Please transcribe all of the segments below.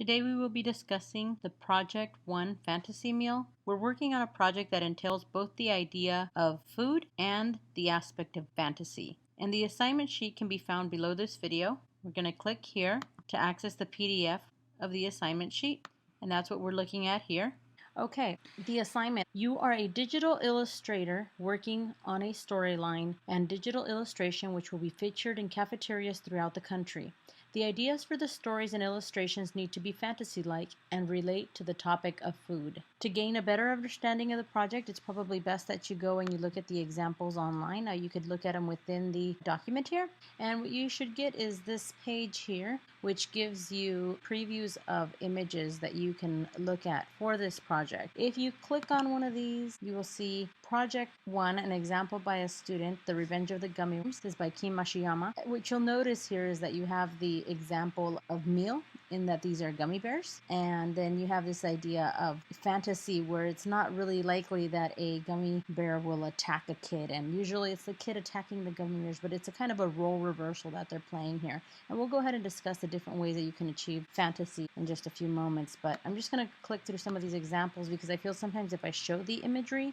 Today we will be discussing the Project 1 fantasy meal. We're working on a project that entails both the idea of food and the aspect of fantasy. And the assignment sheet can be found below this video. We're going to click here to access the PDF of the assignment sheet, and that's what we're looking at here. Okay, the assignment. You are a digital illustrator working on a storyline and digital illustration which will be featured in cafeterias throughout the country. The ideas for the stories and illustrations need to be fantasy-like and relate to the topic of food. To gain a better understanding of the project, it's probably best that you go and you look at the examples online. Now you could look at them within the document here. And what you should get is this page here, which gives you previews of images that you can look at for this project. If you click on one of these, you will see Project 1, an example by a student, The Revenge of the Gummy Worms. This is by Kim Mashiyama. What you'll notice here is that you have the example of meal, in that these are gummy bears, and then you have this idea of fantasy where it's not really likely that a gummy bear will attack a kid, and usually it's the kid attacking the gummy bears, but it's a kind of a role reversal that they're playing here. And we'll go ahead and discuss the different ways that you can achieve fantasy in just a few moments, but I'm just going to click through some of these examples because I feel sometimes if I show the imagery,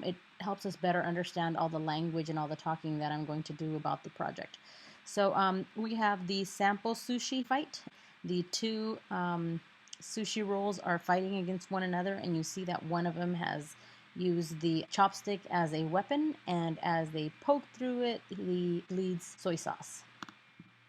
it helps us better understand all the language and all the talking that I'm going to do about the project. So we have the sample sushi fight. The two sushi rolls are fighting against one another, and you see that one of them has used the chopstick as a weapon, and as they poke through it, he bleeds soy sauce.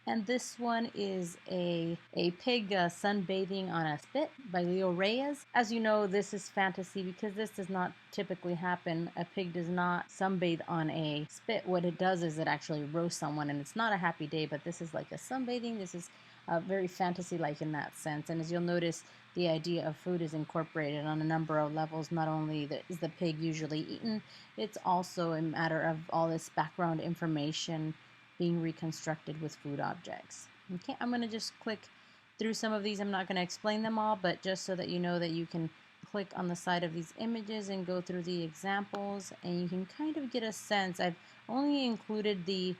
And this one is a pig sunbathing on a spit by Leo Reyes. As you know, this is fantasy because this does not typically happen. A pig does not sunbathe on a spit. What it does is it actually roasts someone, and it's not a happy day, but this is like a sunbathing. This is very fantasy-like in that sense. And as you'll notice, the idea of food is incorporated on a number of levels. Not only is the pig usually eaten, it's also a matter of all this background information being reconstructed with food objects. Okay, I'm going to just click through some of these. I'm not going to explain them all, but just so that you know that you can click on the side of these images and go through the examples, and you can kind of get a sense. I've only included the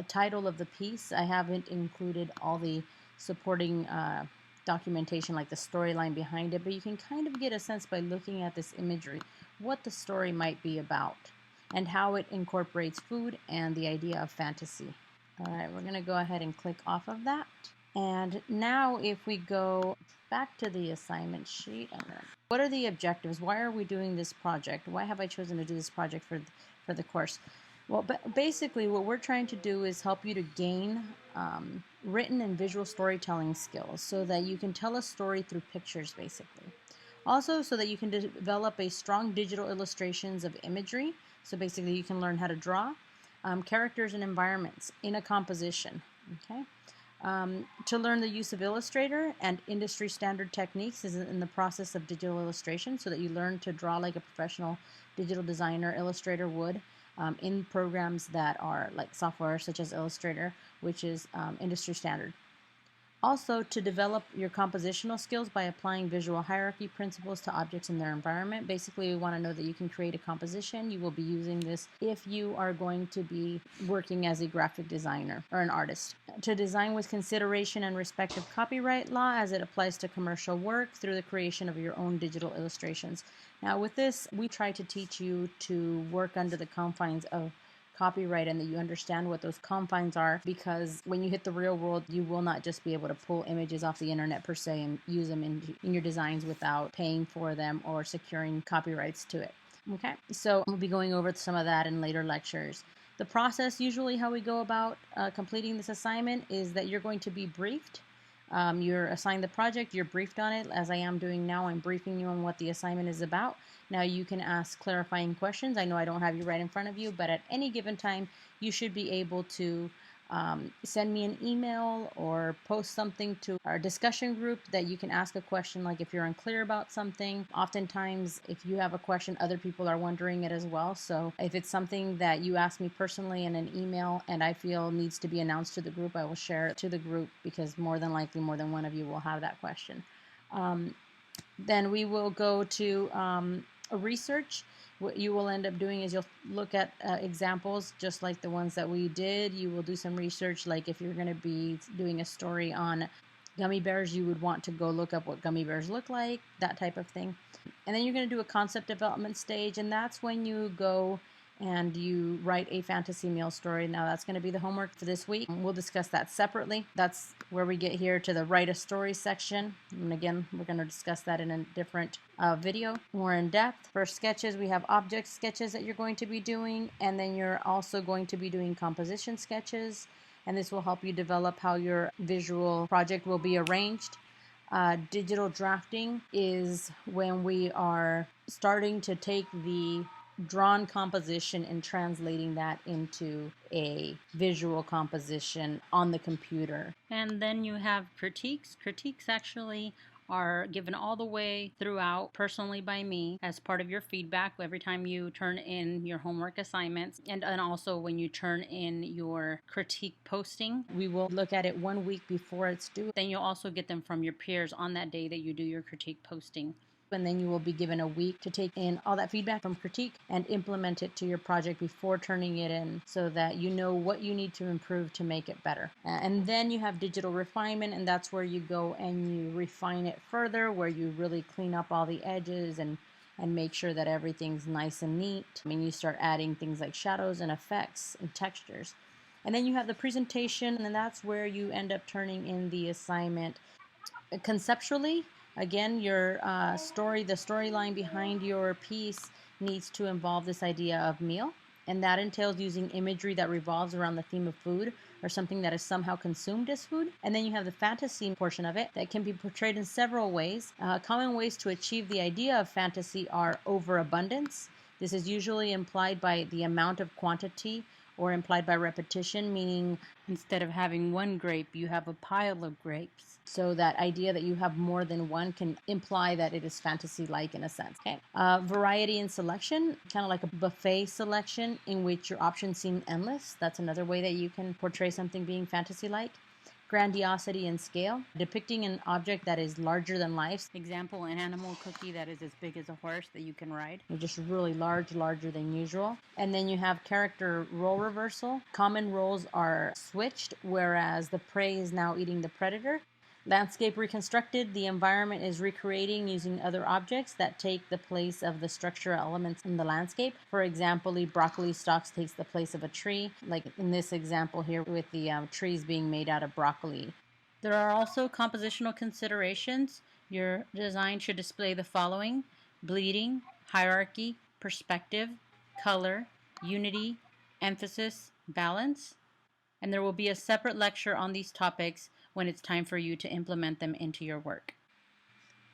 title of the piece. I haven't included all the supporting documentation like the storyline behind it, but you can kind of get a sense by looking at this imagery what the story might be about and how it incorporates food and the idea of fantasy. All right, we're going to go ahead and click off of that. And now if we go back to the assignment sheet, what are the objectives? Why are we doing this project? Why have I chosen to do this project for the course? Well, basically what we're trying to do is help you to gain written and visual storytelling skills so that you can tell a story through pictures, basically. Also, so that you can develop a strong digital illustrations of imagery. So basically you can learn how to draw characters and environments in a composition. Okay. To learn the use of Illustrator and industry standard techniques is in the process of digital illustration, so that you learn to draw like a professional digital designer illustrator would in programs that are like software such as Illustrator, which is industry standard. Also, to develop your compositional skills by applying visual hierarchy principles to objects in their environment. Basically, we want to know that you can create a composition. You will be using this if you are going to be working as a graphic designer or an artist. To design with consideration and respect of copyright law as it applies to commercial work through the creation of your own digital illustrations. Now, with this, we try to teach you to work under the confines of copyright and that you understand what those confines are, because when you hit the real world, you will not just be able to pull images off the internet per se and use them in your designs without paying for them or securing copyrights to it. Okay, so we'll be going over some of that in later lectures. The process, usually how we go about completing this assignment, is that you're going to be briefed. You're assigned the project, you're briefed on it, as I am doing now. I'm briefing you on what the assignment is about. Now you can ask clarifying questions. I know I don't have you right in front of you, but at any given time, you should be able to send me an email or post something to our discussion group that you can ask a question, like if you're unclear about something. Oftentimes, if you have a question, other people are wondering it as well. So if it's something that you ask me personally in an email and I feel needs to be announced to the group, I will share it to the group, because more than likely more than one of you will have that question. Then we will go to a research. What you will end up doing is you'll look at examples just like the ones that we did. You will do some research, like if you're going to be doing a story on gummy bears, you would want to go look up what gummy bears look like, that type of thing. And then you're going to do a concept development stage, and that's when you go and you write a fantasy meal story. Now that's going to be the homework for this week. We'll discuss that separately. That's where we get here to the write a story section. And again, we're going to discuss that in a different video, more in depth. For sketches, we have object sketches that you're going to be doing, and then you're also going to be doing composition sketches. And this will help you develop how your visual project will be arranged. Digital drafting is when we are starting to take the drawn composition and translating that into a visual composition on the computer. And then you have critiques. Critiques actually are given all the way throughout personally by me as part of your feedback every time you turn in your homework assignments, and also when you turn in your critique posting. We will look at it 1 week before it's due. Then you'll also get them from your peers on that day that you do your critique posting. And then you will be given a week to take in all that feedback from critique and implement it to your project before turning it in, so that you know what you need to improve to make it better. And then you have digital refinement, and that's where you go and you refine it further, where you really clean up all the edges and make sure that everything's nice and neat. I mean, you start adding things like shadows and effects and textures. And then you have the presentation, and that's where you end up turning in the assignment. Conceptually, again, your the storyline behind your piece needs to involve this idea of meal, and that entails using imagery that revolves around the theme of food or something that is somehow consumed as food. And then you have the fantasy portion of it that can be portrayed in several ways. Common ways to achieve the idea of fantasy are overabundance. This is usually implied by the amount of quantity, or implied by repetition, meaning instead of having one grape, you have a pile of grapes. So that idea that you have more than one can imply that it is fantasy-like in a sense. Okay. Variety and selection, kind of like a buffet selection in which your options seem endless. That's another way that you can portray something being fantasy-like. Grandiosity and scale, depicting an object that is larger than life. Example, an animal cookie that is as big as a horse that you can ride. They're just really large, larger than usual. And then you have character role reversal. Common roles are switched, whereas the prey is now eating the predator. Landscape reconstructed, the environment is recreating using other objects that take the place of the structural elements in the landscape. For example, the broccoli stalks takes the place of a tree, like in this example here with the trees being made out of broccoli. There are also compositional considerations. Your design should display the following: bleeding, hierarchy, perspective, color, unity, emphasis, balance. And there will be a separate lecture on these topics when it's time for you to implement them into your work.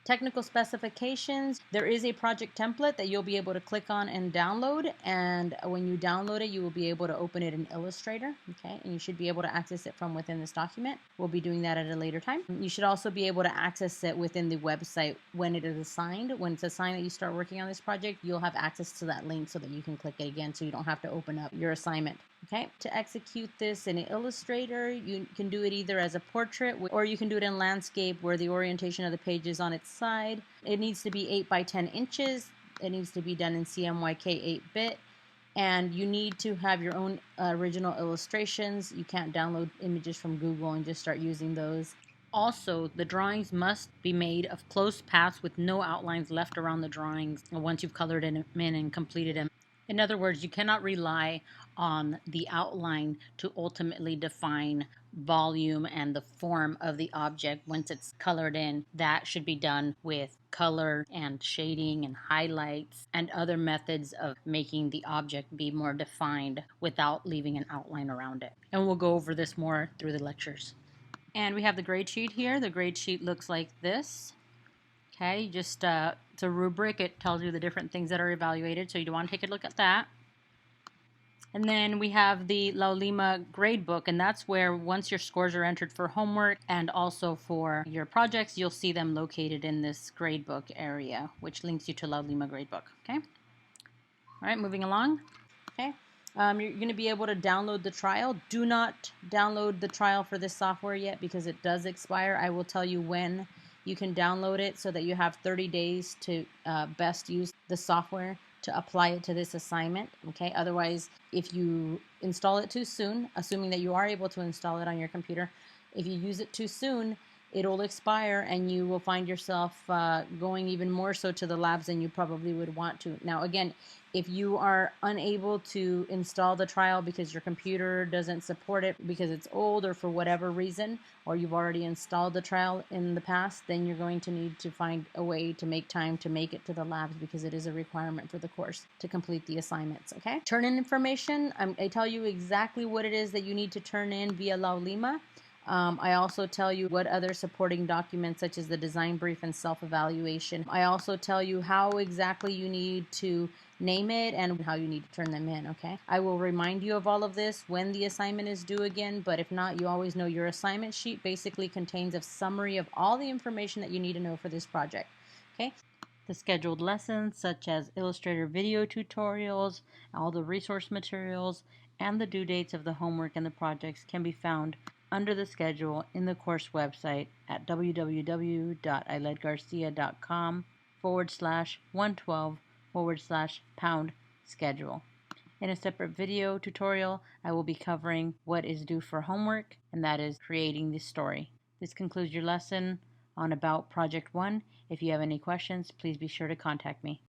Technical specifications. There is a project template that you'll be able to click on and download, and when you download it, you will be able to open it in Illustrator, okay, and you should be able to access it from within this document. We'll be doing that at a later time. You should also be able to access it within the website when it is assigned. When it's assigned that you start working on this project, you'll have access to that link so that you can click it again, so you don't have to open up your assignment. Okay, to execute this in Illustrator, you can do it either as a portrait or you can do it in landscape, where the orientation of the page is on its side. It needs to be 8 by 10 inches. It needs to be done in CMYK 8-bit. And you need to have your own original illustrations. You can't download images from Google and just start using those. Also, the drawings must be made of closed paths with no outlines left around the drawings once you've colored them in and completed them. In other words, you cannot rely on the outline to ultimately define volume and the form of the object once it's colored in. That should be done with color and shading and highlights and other methods of making the object be more defined without leaving an outline around it. And we'll go over this more through the lectures. And we have the grade sheet here. The grade sheet looks like this. Okay, just it's a rubric. It tells you the different things that are evaluated, so you do want to take a look at that. And then we have the Laulima gradebook, and that's where once your scores are entered for homework and also for your projects, you'll see them located in this gradebook area, which links you to Laulima gradebook. Okay. All right, moving along. Okay. You're going to be able to download the trial. Do not download the trial for this software yet because it does expire. I will tell you when you can download it so that you have 30 days to best use the software to apply it to this assignment. Okay. Otherwise, if you install it too soon, assuming that you are able to install it on your computer, if you use it too soon, it'll expire and you will find yourself going even more so to the labs than you probably would want to. Now, again, if you are unable to install the trial because your computer doesn't support it because it's old or for whatever reason, or you've already installed the trial in the past, then you're going to need to find a way to make time to make it to the labs because it is a requirement for the course to complete the assignments, okay? Turn in information. I tell you exactly what it is that you need to turn in via Laulima. I also tell you what other supporting documents such as the design brief and self-evaluation. I also tell you how exactly you need to name it and how you need to turn them in, okay? I will remind you of all of this when the assignment is due again, but if not, you always know your assignment sheet basically contains a summary of all the information that you need to know for this project, okay? The scheduled lessons such as Illustrator video tutorials, all the resource materials, and the due dates of the homework and the projects can be found under the schedule in the course website at www.iledgarcia.com/112/# schedule. In a separate video tutorial, I will be covering what is due for homework, and that is creating the story. This concludes your lesson on About Project 1. If you have any questions, please be sure to contact me.